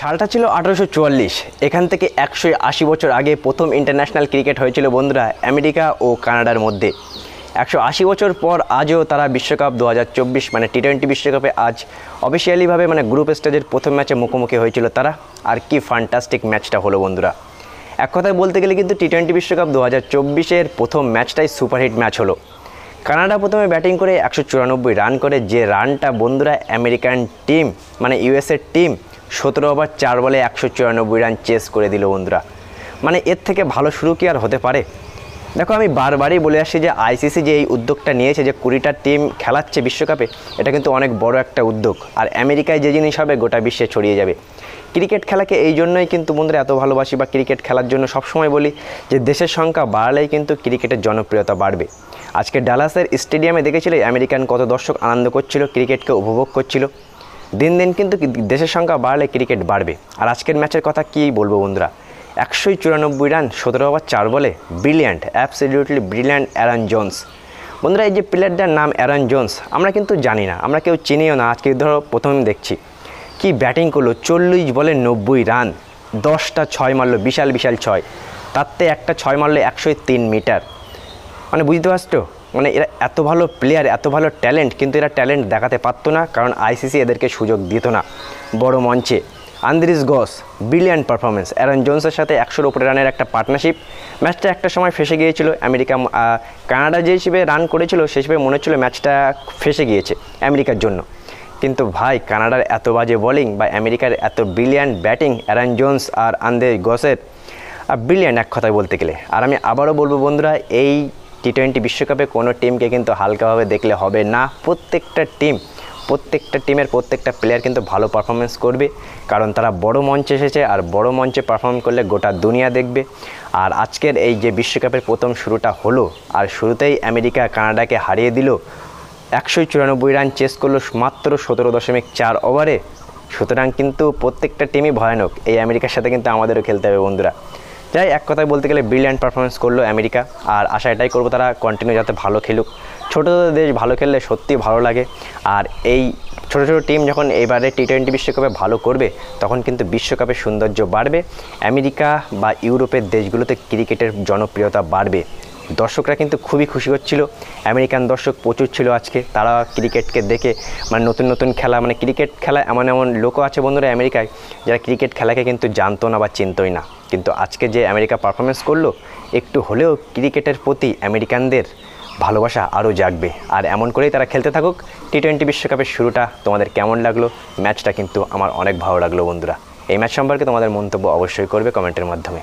সালটা ছিল 1844। এখান থেকে 180 বছর আগে প্রথম ইন্টারন্যাশনাল ক্রিকেট হয়েছিল বন্ধুরা আমেরিকা ও কানাডার মধ্যে। 180 বছর পর আজও তারা বিশ্বকাপ 2024 মানে টি-20 বিশ্বকাপে আজ অফিসিয়ালিভাবে মানে গ্রুপ স্টেজের প্রথম ম্যাচে মুখোমুখি হয়েছিল তারা। আর কি ফান্টাস্টিক ম্যাচটা হলো বন্ধুরা। এক কথায় বলতে গেলে কিন্তু টি-20 বিশ্বকাপ 2024-এর প্রথম ম্যাচটাই সুপারহিট ম্যাচ হলো। কানাডা প্রথমে ব্যাটিং করে 194 রান করে, যে রানটা বন্ধুরা আমেরিকান টিম মানে ইউএসএর টিম 17 ওভার 4 বলে 194 রান চেস করে দিল বন্ধুরা। মানে এর থেকে ভালো শুরু কি আর হতে পারে? দেখো, আমি বারবারই বলে আসছি যে আইসিসি যে এই উদ্যোগটা নিয়েছে যে 20টা টিম খেলাচ্ছে বিশ্বকাপে, এটা কিন্তু অনেক বড় একটা উদ্যোগ। আর আমেরিকায় যে জিনিস হবে গোটা বিশ্বে ছড়িয়ে যাবে। ক্রিকেট খেলাকে এই জন্যই কিন্তু বন্ধুরা এত ভালোবাসি বা ক্রিকেট খেলার জন্য সবসময় বলি যে দেশের সংখ্যা বাড়লেই কিন্তু ক্রিকেটের জনপ্রিয়তা বাড়বে। আজকে ডালাসের স্টেডিয়ামে দেখেছিলে আমেরিকান কত দর্শক আনন্দ করছিল, ক্রিকেটকে উপভোগ করছিল। দিন দিন কিন্তু দেশের সংখ্যা বাড়লে ক্রিকেট বাড়বে। আর আজকের ম্যাচের কথা কী বলবো বন্ধুরা, 194 রান 17 ওভার 4 বলে, brilliant, absolutely brilliant Aaron Jones. বন্ধুরা, এই যে প্লেয়ারটার নাম অ্যারন জোন্স, আমরা কিন্তু জানি না, আমরা কেউ চিনিও না। আজকে ধরো প্রথম দেখছি কি ব্যাটিং করলো, 40 বলে 90 রান, 10টা 6 মারলো, বিশাল বিশাল 6। তাতে একটা 6 মারলো 103 মিটার। মানে বুঝতে পারছো, মানে এরা এত ভালো প্লেয়ার, এত ভালো ট্যালেন্ট, কিন্তু এরা ট্যালেন্ট দেখাতে পারতো না কারণ আইসিসি এদেরকে সুযোগ দিত না বড় মঞ্চে। আন্দ্রিস গস, ব্রিলিয়ান্ট পারফরমেন্স। অ্যারন জোন্সের সাথে 100-র উপরে রানের একটা পার্টনারশিপ। ম্যাচটা একটা সময় ফেসে গিয়েছিল কানাডা যে হিসেবে রান করেছিল সে হিসেবে মনে হচ্ছিল ম্যাচটা ফেসে গিয়েছে আমেরিকার জন্য। কিন্তু ভাই, কানাডার এত বাজে বোলিং বা আমেরিকার এত ব্রিলিয়ান্ট ব্যাটিং, অ্যারন জোন্স আর আন্দ্রিস গসের ব্রিলিয়ান্ট এক কথায় বলতে গেলে। আর আমি আবারও বলবো বন্ধুরা, এই টি-20 বিশ্বকাপে কোনো টিমকে কিন্তু হালকাভাবে দেখলে হবে না। প্রত্যেকটা টিমের প্রত্যেকটা প্লেয়ার কিন্তু ভালো পারফরমেন্স করবে, কারণ তারা বড় মঞ্চে এসেছে। আর বড় মঞ্চে পারফর্ম করলে গোটা দুনিয়া দেখবে। আর আজকের এই যে বিশ্বকাপের প্রথম শুরুটা হলো, আর শুরুতেই আমেরিকা কানাডাকে হারিয়ে দিল, 194 রান চেস করলো মাত্র 17.4 ওভারে। সুতরাং কিন্তু প্রত্যেকটা টিমই ভয়ানক। এই আমেরিকার সাথে কিন্তু আমাদেরও খেলতে হবে বন্ধুরা। যাই, এক কথায় বলতে গেলে ব্রিলিয়ান্ট পারফরমেন্স করলো আমেরিকা। আর আশা এটাই করবো তারা কন্টিনিউ যাতে ভালো খেলুক। ছোটো দেশ ভালো খেললে সত্যিই ভালো লাগে। আর এই ছোটো ছোটো টিম যখন এবারে টি-20 বিশ্বকাপে ভালো করবে, তখন কিন্তু বিশ্বকাপের সৌন্দর্য বাড়বে। আমেরিকা বা ইউরোপের দেশগুলোতে ক্রিকেটের জনপ্রিয়তা বাড়বে। দর্শকরা কিন্তু খুবই খুশি হচ্ছিল। আমেরিকান দর্শক প্রচুর ছিল আজকে। তারা ক্রিকেটকে দেখে মানে নতুন নতুন খেলা, মানে ক্রিকেট খেলা এমন এমন লোকও আছে বন্ধুরা আমেরিকায় যারা ক্রিকেট খেলাকে কিন্তু জানতো না বা চিনতই না। কিন্তু আজকে যে আমেরিকা পারফরমেন্স করলো, একটু হলেও ক্রিকেটের প্রতি আমেরিকানদের ভালোবাসা আরও জাগবে। আর এমন করেই তারা খেলতে থাকুক। টি-20 বিশ্বকাপের শুরুটা তোমাদের কেমন লাগলো? ম্যাচটা কিন্তু আমার অনেক ভালো লাগলো বন্ধুরা। এই ম্যাচ সম্পর্কে তোমাদের মন্তব্য অবশ্যই করবে কমেন্টের মাধ্যমে।